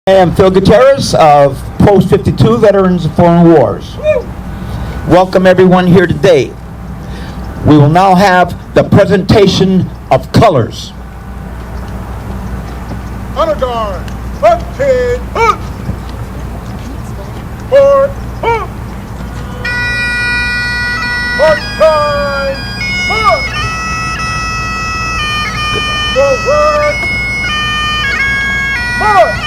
I am Phil Gutierrez of Post 52 Veterans of Foreign Wars. Welcome everyone here today. We will now have the presentation of colors. Honor guard, left hand, hook! Forward, hook! Mark time, hook! Forward, hook!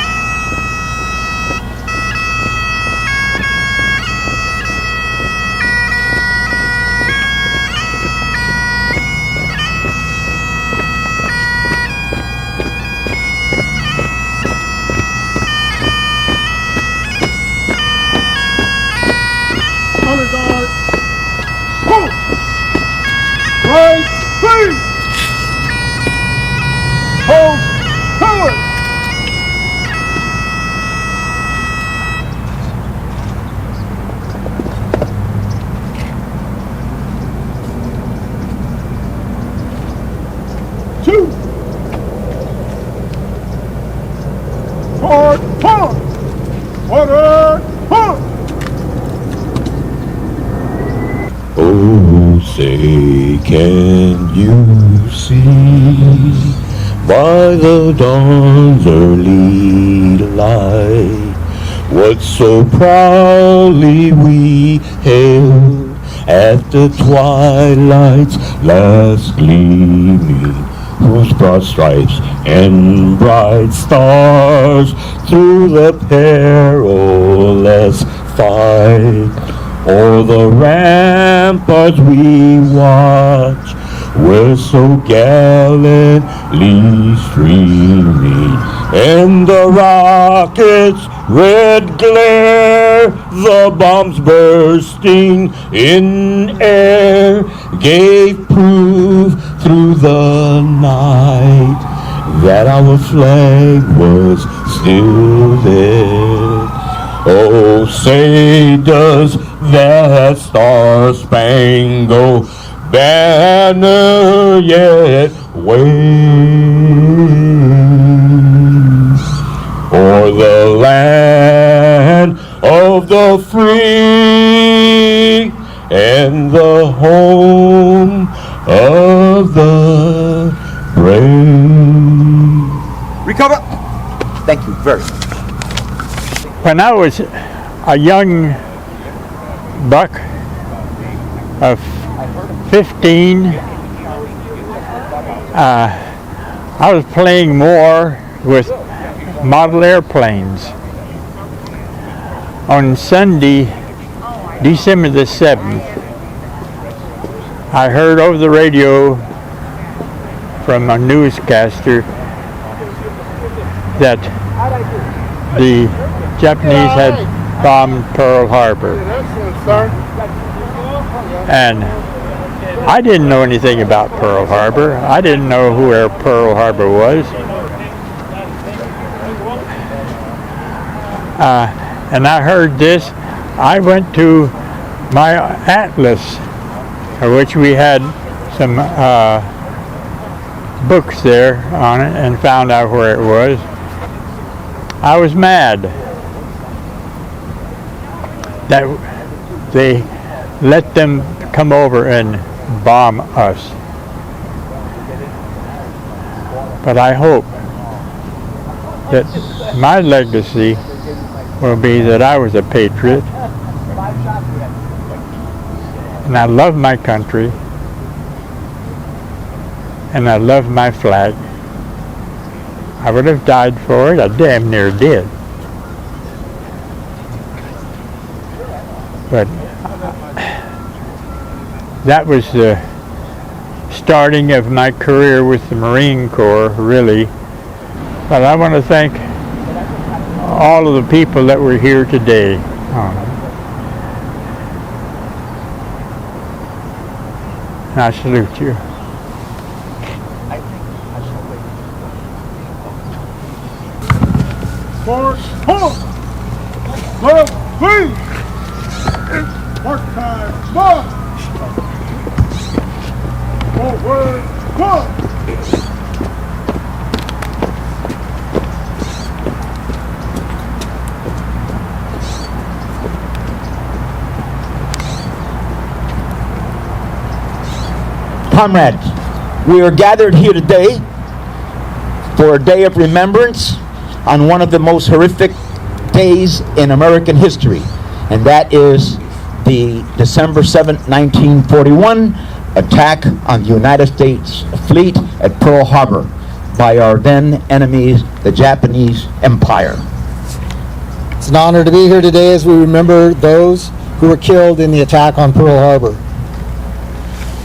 Honor guard, hook! Right, please! Hold, forward! Two! Forward, forward! Order, forward! Oh, say, can you see by the dawn's early light what so proudly we hailed at the twilight's last gleaming, whose broad stripes and bright stars through the perilous fight o'er the ramparts we watch were so gallantly streaming, and the rockets' red glare, the bombs bursting in air, gave proof through the night that our flag was still there. Oh, say does that star-spangled banner yet wave o'er the land of the free and the home of the brave? Recover. Thank you very much. When I was a young buck of 15, I was playing more with model airplanes. On Sunday, December the 7th, I heard over the radio from a newscaster that the Japanese had bombed Pearl Harbor. And I didn't know anything about Pearl Harbor. I didn't know where Pearl Harbor was. And I heard this. I went to my atlas, which we had some books there on it, and found out where it was. I was mad that they let them come over and bomb us. But I hope that my legacy will be that I was a patriot, and I love my country, and I love my flag. I would have died for it. I damn near did. But that was the starting of my career with the Marine Corps, really. But I want to thank all of the people that were here today. And I salute you. Forward, hold! Left, please! Mark time, march! Forward, march! Comrades, we are gathered here today for a day of remembrance on one of the most horrific days in American history, and that is the December 7th, 1941 attack on the United States fleet at Pearl Harbor by our then enemies, the Japanese Empire. It's an honor to be here today as we remember those who were killed in the attack on Pearl Harbor.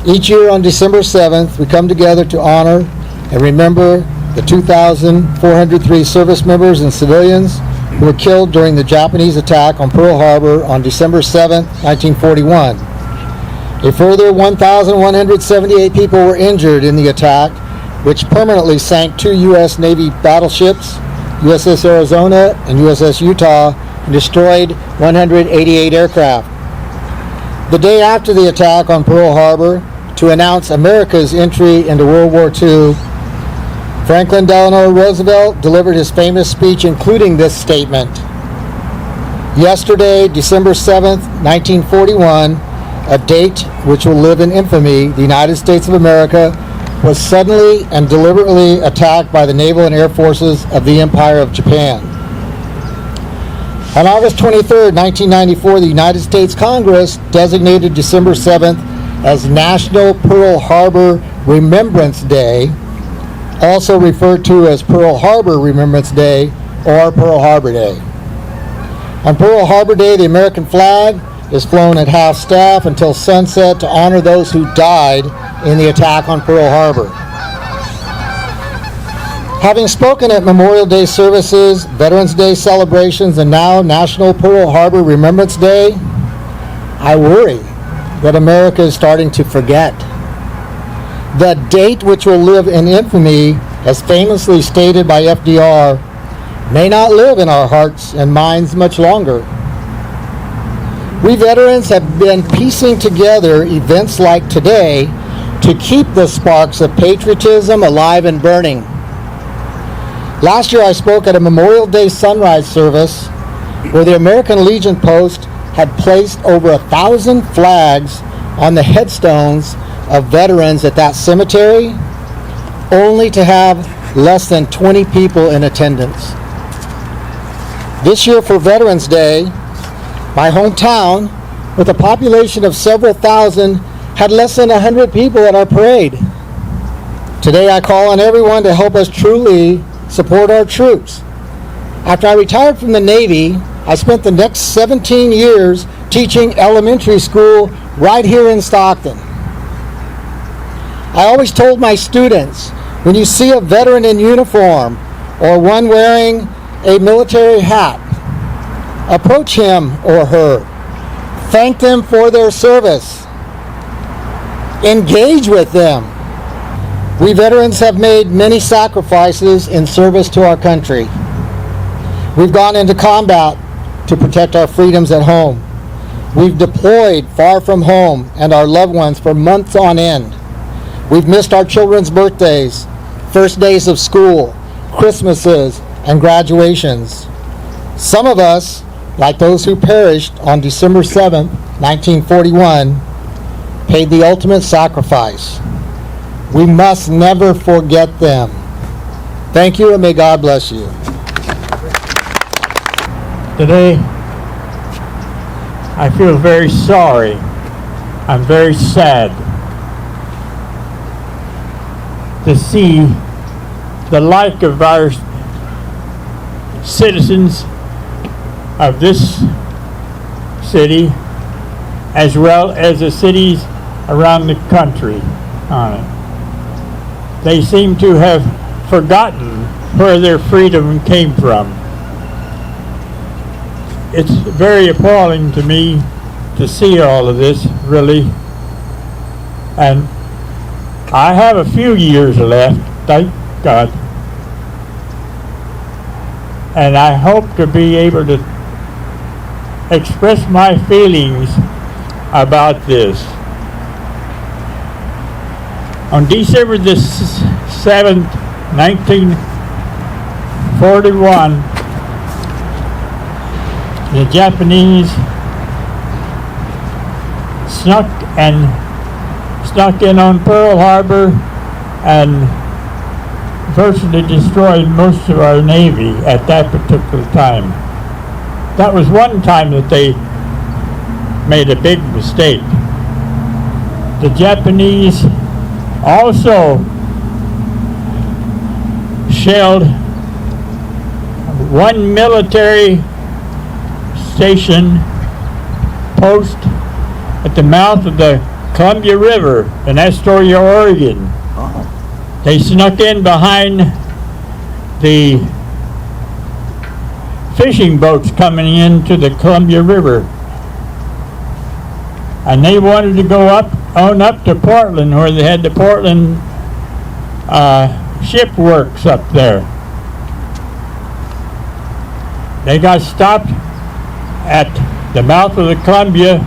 Each year on December 7th, we come together to honor and remember the 2,403 service members and civilians who were killed during the Japanese attack on Pearl Harbor on December 7th, 1941. A further 1,178 people were injured in the attack, which permanently sank 2 U.S. Navy battleships, USS Arizona and USS Utah, and destroyed 188 aircraft. The day after the attack on Pearl Harbor, to announce America's entry into World War II, Franklin Delano Roosevelt delivered his famous speech including this statement. Yesterday, December 7th, 1941, a date which will live in infamy, the United States of America was suddenly and deliberately attacked by the naval and air forces of the Empire of Japan. On August 23, 1994, the United States Congress designated December 7th as National Pearl Harbor Remembrance Day, also referred to as Pearl Harbor Remembrance Day or Pearl Harbor Day. On Pearl Harbor Day, the American flag is flown at half-staff until sunset to honor those who died in the attack on Pearl Harbor. Having spoken at Memorial Day services, Veterans Day celebrations, and now National Pearl Harbor Remembrance Day, I worry that America is starting to forget. The date which will live in infamy, as famously stated by FDR, may not live in our hearts and minds much longer. We veterans have been piecing together events like today to keep the sparks of patriotism alive and burning. Last year I spoke at a Memorial Day sunrise service where the American Legion Post had placed over 1,000 flags on the headstones of veterans at that cemetery, only to have less than 20 people in attendance. This year for Veterans Day, my hometown, with a population of several thousand, had less than 100 people at our parade. Today I call on everyone to help us truly support our troops. After I retired from the Navy, I spent the next 17 years teaching elementary school right here in Stockton. I always told my students, when you see a veteran in uniform or one wearing a military hat, approach him or her. Thank them for their service. Engage with them. We veterans have made many sacrifices in service to our country. We've gone into combat to protect our freedoms at home. We've deployed far from home and our loved ones for months on end. We've missed our children's birthdays, first days of school, Christmases, and graduations. Some of us, like those who perished on December 7th, 1941, paid the ultimate sacrifice. We must never forget them. Thank you, and may God bless you. Today, I feel very sorry. I'm very sad to see the like of our citizens of this city as well as the cities around the country on it. They seem to have forgotten where their freedom came from. It's very appalling to me to see all of this, really. And I have a few years left, thank God. And I hope to be able to express my feelings about this. On December the 7th, 1941, the Japanese snuck and snuck in on Pearl Harbor and virtually destroyed most of our Navy at that particular time. That was one time that they made a big mistake. The Japanese also shelled one military station post at the mouth of the Columbia River in Astoria, Oregon. They snuck in behind the fishing boats coming into the Columbia River. And they wanted to go up to Portland, where they had the Portland ship works up there. They got stopped at the mouth of the Columbia.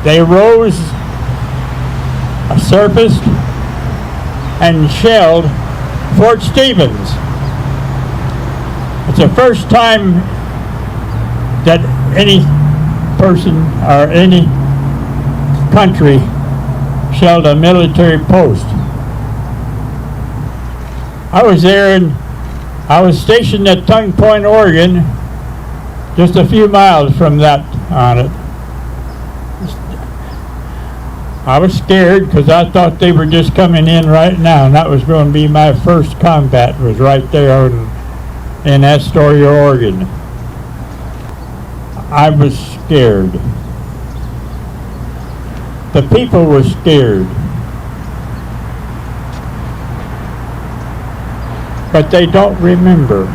They rose, surfaced, and shelled Fort Stevens. It's the first time that any person or any country shelled a military post. I was there, and I was stationed at Tongue Point, Oregon, just a few miles from that on it. I was scared because I thought they were just coming in right now, and that was going to be my first combat, was right there in Astoria, Oregon. I was scared. The people were scared. But they don't remember.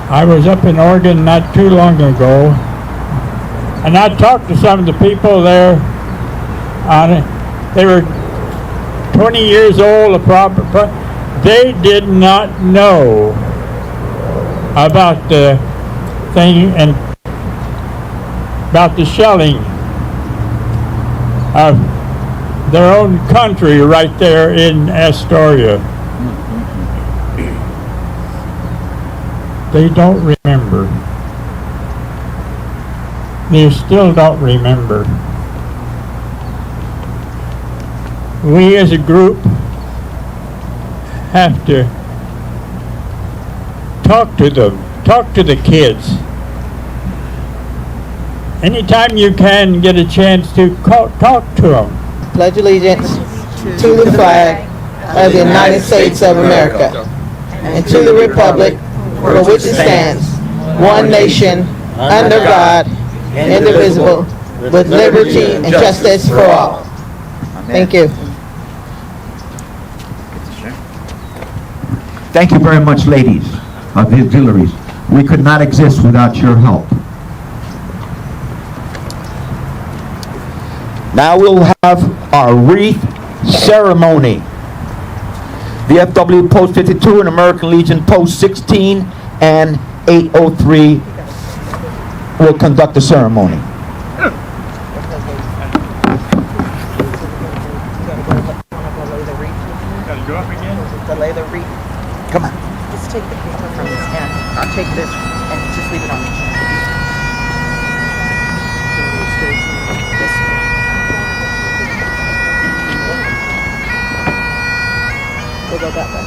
I was up in Oregon not too long ago, and I talked to some of the people there on it. They were 20 years old, they did not know about the thing and about the shelling of their own country right there in Astoria. They don't remember. They still don't remember. We as a group have to talk to them, talk to the kids. Anytime you can get a chance to talk to them. Pledge allegiance to the flag of the United States of America and to the republic for which it stands, one nation, under God, indivisible, with liberty and justice for all. Thank you. Thank you very much, ladies of the auxiliaries. We could not exist without your help. Now we'll have our wreath ceremony. VFW Post 52 and American Legion Post 16 and 803 will conduct the ceremony. Lay the wreath. Come on. Just take the paper from his hand. I'll take this and just leave it on the chair. We'll go that way.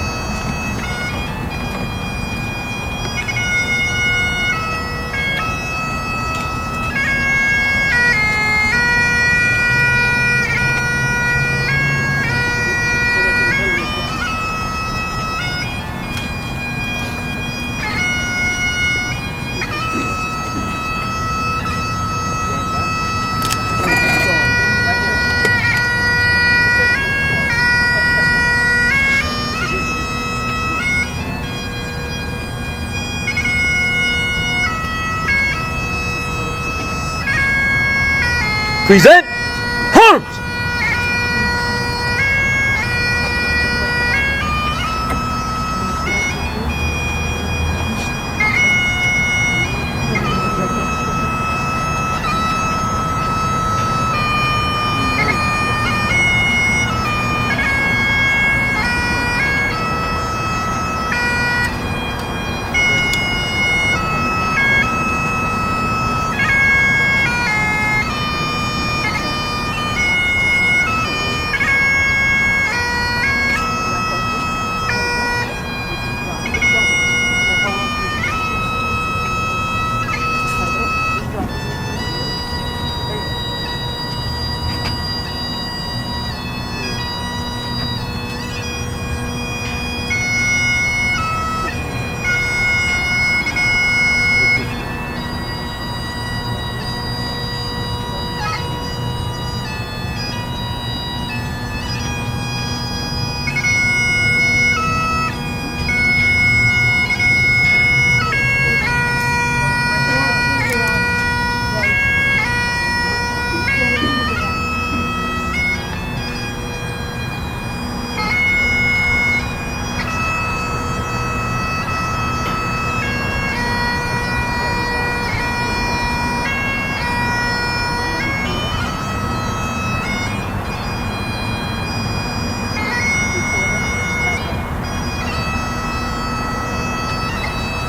Present arms!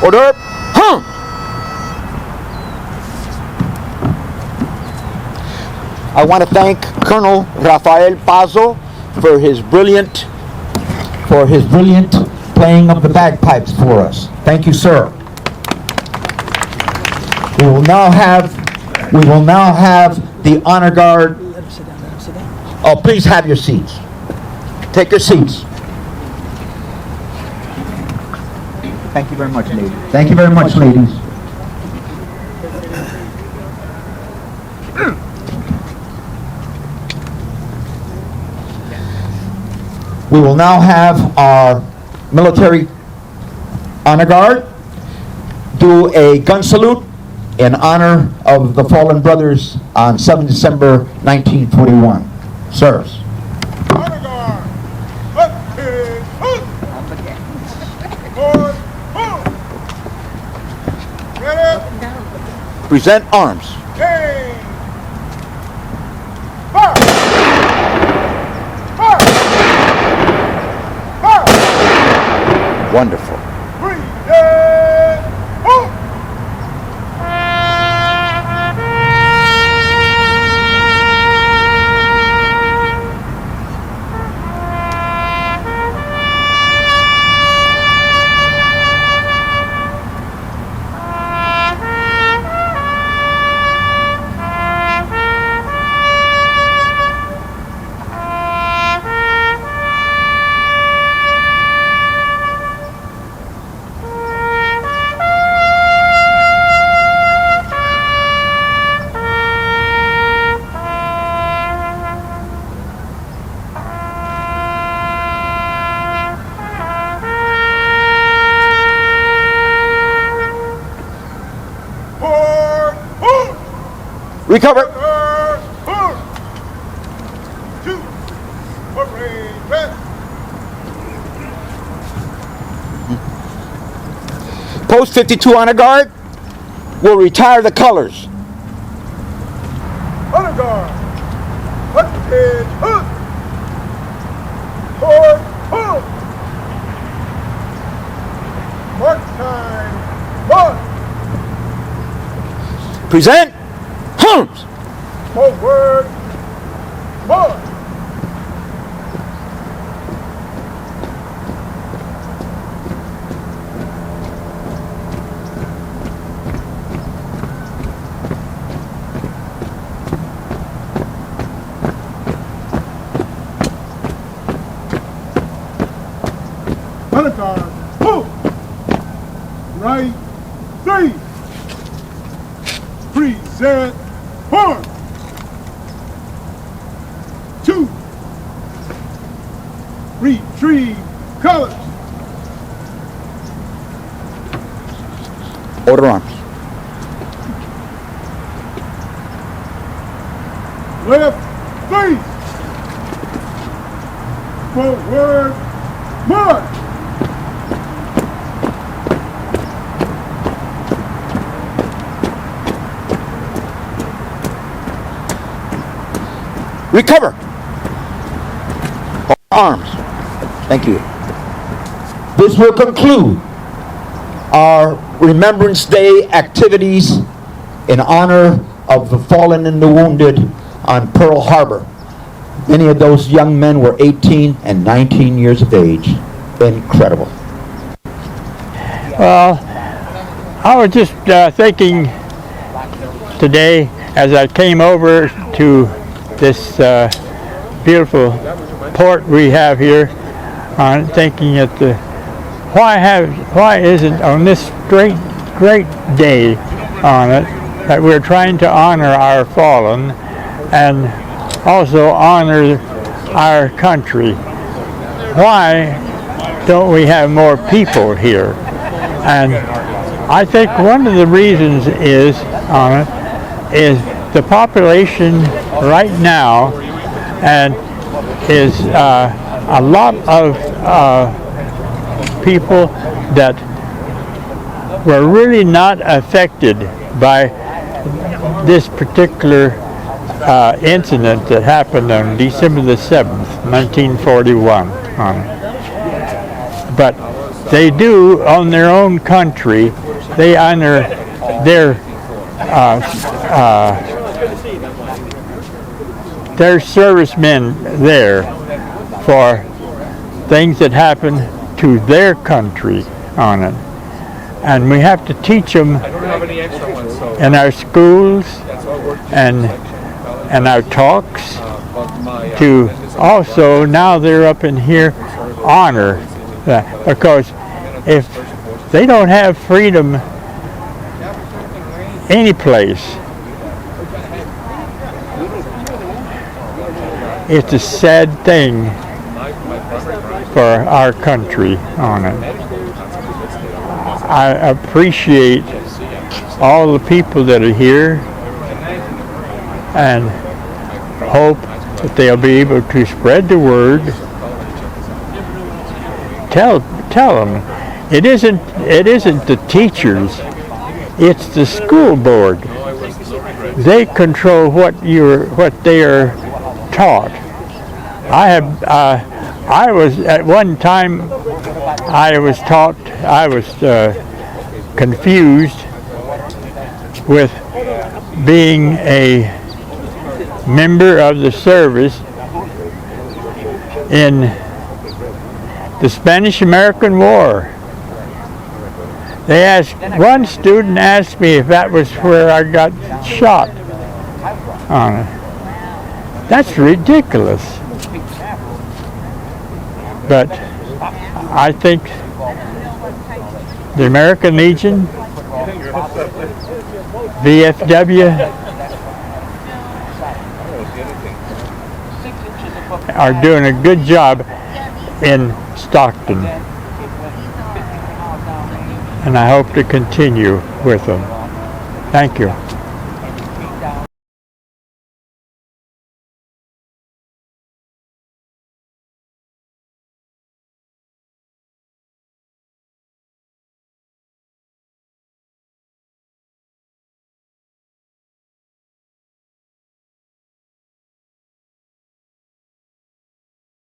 Order. I want to thank Colonel Rafael Pazo for his brilliant playing of the bagpipes for us. Thank you, sir. We will now have the honor guard. Oh, please have your seats. Take your seats. Thank you very much, ladies. Thank you very much, ladies. We will now have our military honor guard do a gun salute in honor of the fallen brothers on 7 December 1941. Sirs. Honor guard. Up, kid. Forward. Ready. Present arms. Aim. Fire. Fire. Fire. Wonderful. Present. Hook. Recover. Two. Arrangement. Post 52 honor guard will retire the colors. Honor guard. What is hook? Forward. Hook. Mark time. Mark. Present arms. Forward. Mark. Honor guard. Hook. Right. Three. Present. Horn. Two. Retrieve colors. Order arms. Left face. Forward. March. Recover. Arms. Thank you. This will conclude our Remembrance Day activities in honor of the fallen and the wounded on Pearl Harbor. Many of those young men were 18 and 19 years of age. Incredible. Well, I was just thinking today as I came over to this beautiful port we have here, thinking that why isn't on this great day on it that we're trying to honor our fallen and also honor our country? Why don't we have more people here? And I think one of the reasons is the population right now, and is a lot of people that were really not affected by this particular incident that happened on December the 7th, 1941. But they do on their own country. They honor their servicemen there for things that happen to their country on it. And we have to teach them in our schools and our talks to also, now they're up in here, honor that. Because if they don't have freedom any place, it's a sad thing for our country on it. I appreciate all the people that are here and hope that they'll be able to spread the word. Tell them it isn't the teachers, it's the school board. They control what they are taught. I was at one time, I was confused with being a member of the service in the Spanish-American War. One student asked me if that was where I got shot on it. That's ridiculous. But I think the American Legion, VFW, are doing a good job in Stockton. And I hope to continue with them. Thank you.